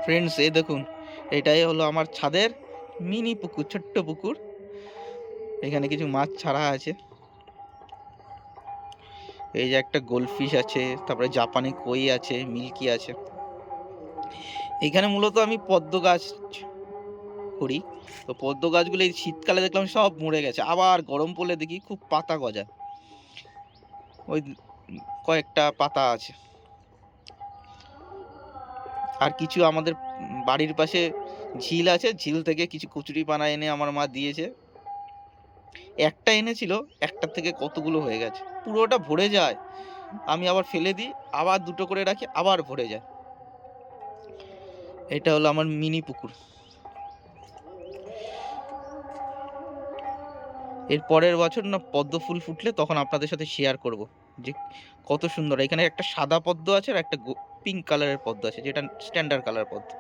Friends, এই দেখুন, এটাই হলো আমার ছাদের মিনি পুকুর, ছোট্ট পুকুর। এখানে কিছু মাছ ছাড়া আছে। এই যে একটা গোল্ডফিশ আছে, তারপরে জাপানি কই আছে, মিল্কি আছে। এখানে মূলত আমি পদ্ম গাছ করি। তো পদ্ম গাছগুলো এই শীতকালে দেখলাম সব মরে গেছে, আবার গরম পড়লে দেখি খুব পাতা গজায়। ওই কয়েকটা পাতা আছে। আর কিছু আমাদের বাড়ির পাশে ঝিল আছে, ঝিল থেকে কিছু কচুরিপানা এনে আমার মা দিয়েছে। একটা এনেছিল, একটার থেকে কতগুলো হয়ে গেছে, পুরোটা ভরে যায়। আমি আবার ফেলে দিই, আবার দুটো করে রাখি, আবার ভরে যায়। এটা হলো আমার মিনি পুকুর। এর পরের বছর না পদ্ম ফুল ফুটলে তখন আপনাদের সাথে শেয়ার করব যে কত সুন্দর। এখানে একটা সাদা পদ্ম আছে আর একটা পিঙ্ক কালারের পদ্ম আছে, যেটা স্ট্যান্ডার্ড কালার পদ্ম।